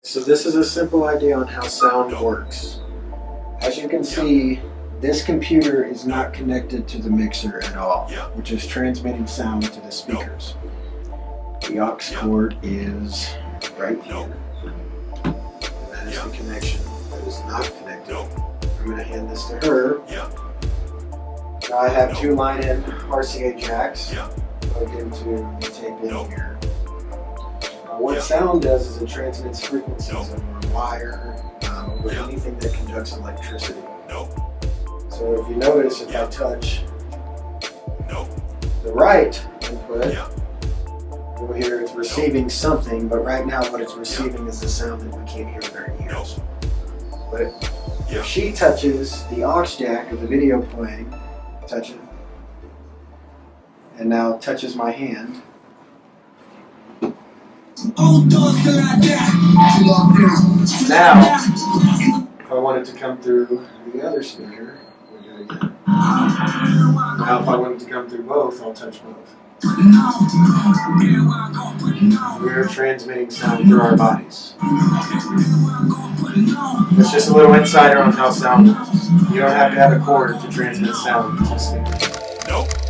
So this is a simple idea on how sound works. As you can see, this computer is not connected to the mixer at all, which is transmitting sound to the speakers. The aux cord is right here. And that is the connection that is not connected. I'm going to hand this to her. Now I have two line-in RCA jacks plugged into the tape in here. What sound does is it transmits frequencies over wire, over anything that conducts electricity. So if you notice, if I touch the right input, you'll hear it's receiving something, but right now what it's receiving is the sound that we can't hear with our ears. But if she touches the aux jack of the video playing, touch it, and now touches my hand, now, if I want it to come through the other speaker, we'll do it again. Now, if I want it to come through both, I'll touch both. We're transmitting sound through our bodies. It's just a little insider on how sound works. You don't have to have a cord to transmit sound to speakers.